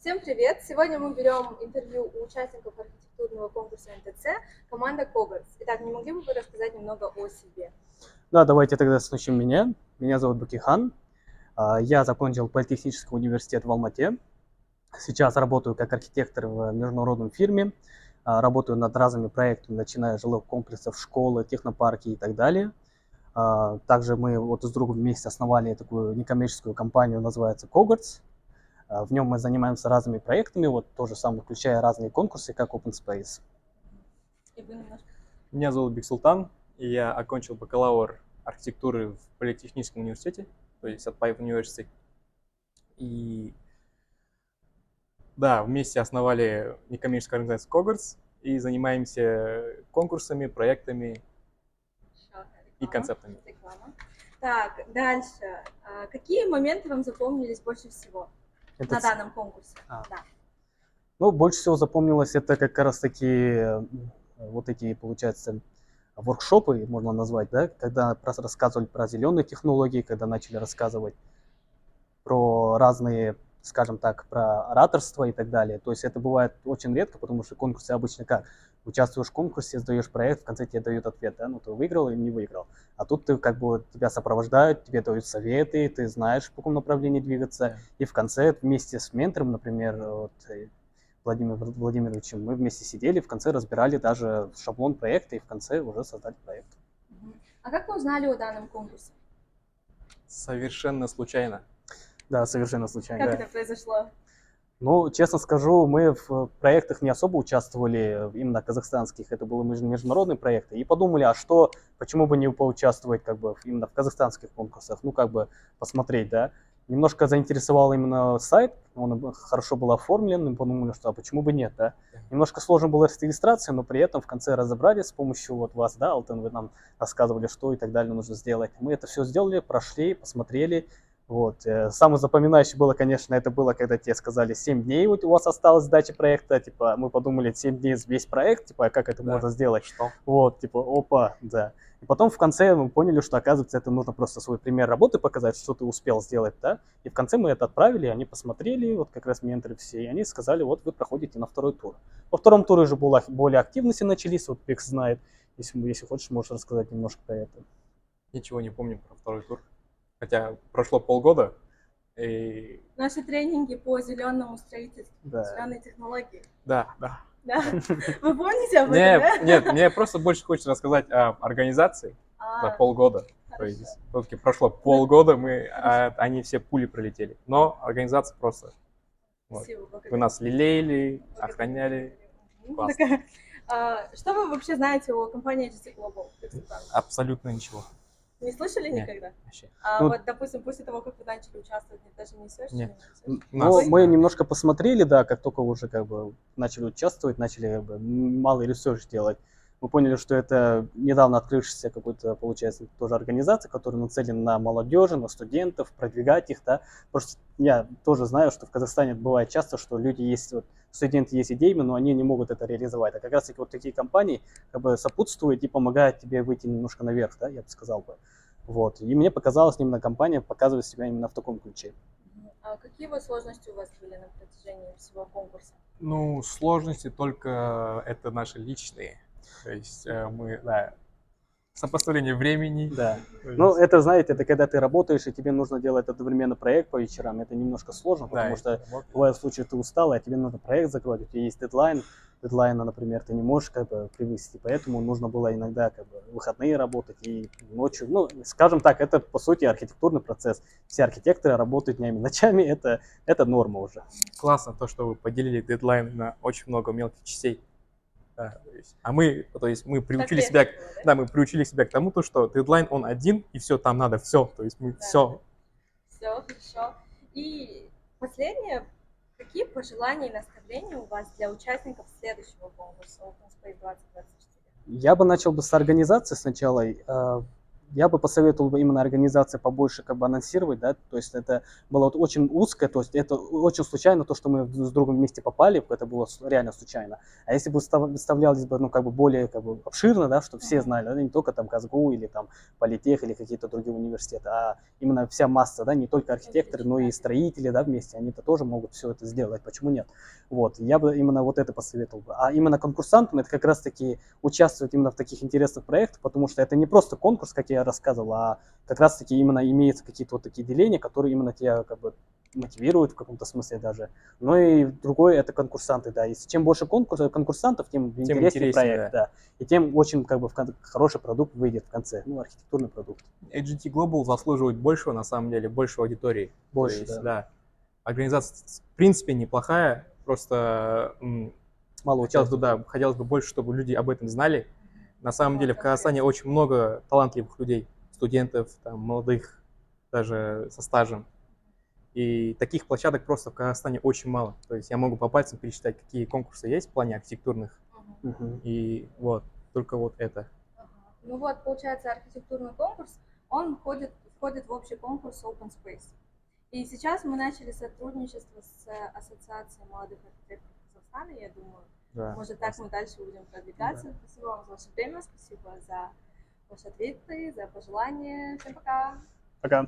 Всем привет! Сегодня мы берем интервью у участников архитектурного конкурса НТЦ команда Когартс. Итак, не могли бы вы рассказать немного о себе? Да, давайте тогда начнем меня. Меня зовут Бакихан. Я закончил Политехнический университет в Алмате. Сейчас работаю как архитектор в международном фирме. Работаю над разными проектами, начиная с жилых комплексов, школы, технопарки и так далее. Также мы вот с другом вместе основали такую некоммерческую компанию, называется Когартс. В нем мы занимаемся разными проектами, вот то же самое, включая разные конкурсы, как Open Space. Меня зовут Бексултан, и я окончил бакалавр архитектуры в Политехническом университете, то есть от Pipe University. И да, вместе основали некоммерческую организацию Когартс и занимаемся конкурсами, проектами и концептами. Так, дальше. Какие моменты вам запомнились больше всего на данном конкурсе? Да. Ну, больше всего запомнилось это как раз таки вот такие, получается, воркшопы, можно назвать, да, когда рассказывали про зеленые технологии, когда начали рассказывать про разные, скажем так, про ораторство и так далее. То есть это бывает очень редко, потому что конкурсы обычно как? Участвуешь в конкурсе, сдаешь проект, в конце тебе дают ответ, да, ну ты выиграл или не выиграл. А тут ты как бы тебя сопровождают, тебе дают советы, ты знаешь, в каком направлении двигаться, и в конце вместе с ментором, например, вот, Владимиром Владимировичем, мы вместе сидели, в конце разбирали даже шаблон проекта и в конце уже создали проект. А как вы узнали о данном конкурсе? Совершенно случайно. Да, совершенно случайно. Как это произошло? Ну, честно скажу, мы в проектах не особо участвовали, именно казахстанских, это были международные проекты, и подумали, а что, почему бы не поучаствовать как бы именно в казахстанских конкурсах, ну, как бы посмотреть, да. Немножко заинтересовал именно сайт, он хорошо был оформлен, мы подумали, что а почему бы нет, да. Немножко сложно было с регистрацией, но при этом в конце разобрались с помощью вот вас, да, Алтын, вы нам рассказывали, что и так далее нужно сделать. Мы это все сделали, прошли, посмотрели. Вот. Самое запоминающее было, конечно, это было, когда тебе сказали 7 дней у вас осталось сдачи проекта, типа, мы подумали, 7 дней весь проект, типа, как это можно сделать? Что? Вот, типа, опа, да. И потом в конце мы поняли, что, оказывается, это нужно просто свой пример работы показать, что ты успел сделать, да. И в конце мы это отправили, они посмотрели, вот как раз менторы все, и они сказали, вот вы проходите на второй тур. Во втором туре уже более активности начались, вот Пекс знает, если хочешь, можешь рассказать немножко про это. Ничего не помню про второй тур. Хотя прошло полгода. И... Наши тренинги по зеленому строительству, Да. зеленой технологии. Да. Да? Вы помните об этом, да? Нет, мне просто больше хочется рассказать о организации за полгода. То есть все-таки прошло полгода, они все пули пролетели. Но организация просто... Вот. Вы нас лелеяли, охраняли. Классно. Что вы вообще знаете о компании HT Global? Абсолютно ничего. Не слышали Нет, никогда? Вообще. Вот, допустим, после того, как вы начали участвовать, даже не search? Нет. Ну, мы немножко посмотрели, да, как только уже как бы начали участвовать, начали как бы малый ресерч делать. Мы поняли, что это недавно открывшаяся какой-то, получается, тоже организация, которая нацелена на молодежи, на студентов, продвигать их, да. Просто я тоже знаю, что в Казахстане бывает часто, что люди есть, вот, студенты есть идеями, но они не могут это реализовать. А как раз таки вот такие компании как бы сопутствуют и помогают тебе выйти немножко наверх, да, я бы сказал бы. Вот. И мне показалось, именно компания показывает себя именно в таком ключе. А какие вот сложности у вас были на протяжении всего конкурса? Ну, сложности только это наши личные. То есть мы, да, сопоставление времени. Да. Ну, это, знаете, это когда ты работаешь, и тебе нужно делать одновременно проект по вечерам. Это немножко сложно, потому что бывает случай, ты устал, а тебе надо проект закрыть, у тебя есть дедлайн. Дедлайна, например, ты не можешь как бы превысить, поэтому нужно было иногда как бы выходные работать и ночью. Ну, скажем так, это по сути архитектурный процесс. Все архитекторы работают днями, ночами, это норма уже. Классно то, что вы поделили дедлайн на очень много мелких частей. Да, мы приучили себя, мы приучили себя к тому, что дедлайн он один, и все, там надо все, то есть мы все. Все, хорошо. И последнее, какие пожелания и наставления у вас для участников следующего конкурса Open Space 2024? Я бы начал бы с организации сначала. я бы посоветовал бы именно организации побольше как бы анонсировать, да, то есть это было вот очень узкое, то есть это очень случайно то, что мы с другом вместе попали, это было реально случайно. А если бы выставлялись бы, ну, как бы более как бы обширно, да, чтобы все знали, да, не только там КазГУ или там Политех или какие-то другие университеты, а именно вся масса, да, не только архитекторы, но и строители, да, вместе, они-то тоже могут все это сделать, почему нет? Вот, я бы именно вот это посоветовал бы. А именно конкурсантам это как раз-таки участвовать именно в таких интересных проектах, потому что это не просто конкурс, как я рассказывал, а как раз-таки именно имеются какие-то вот такие деления, которые именно тебя как бы мотивируют в каком-то смысле даже. Но и другое это конкурсанты, да. И чем больше конкурсантов, тем интереснее проект, да. И тем очень как бы хороший продукт выйдет в конце, ну, архитектурный продукт. AGT Global заслуживает большего, на самом деле, больше аудитории. Больше, то есть, да. Организация, в принципе, неплохая, просто Мало хотелось бы больше, чтобы люди об этом знали. На самом деле в Казахстане очень много талантливых людей, студентов, там, молодых, даже со стажем. И таких площадок просто в Казахстане очень мало. То есть я могу по пальцам пересчитать, какие конкурсы есть в плане архитектурных. И вот, только вот это. Ну вот, получается, архитектурный конкурс, он входит в общий конкурс Open Space. И сейчас мы начали сотрудничество с Ассоциацией молодых архитекторов Казахстана, я думаю. Да, может, так мы дальше будем продвигаться. Да. Спасибо вам за ваше время, спасибо за ваши ответы, за пожелания. Всем пока! Пока!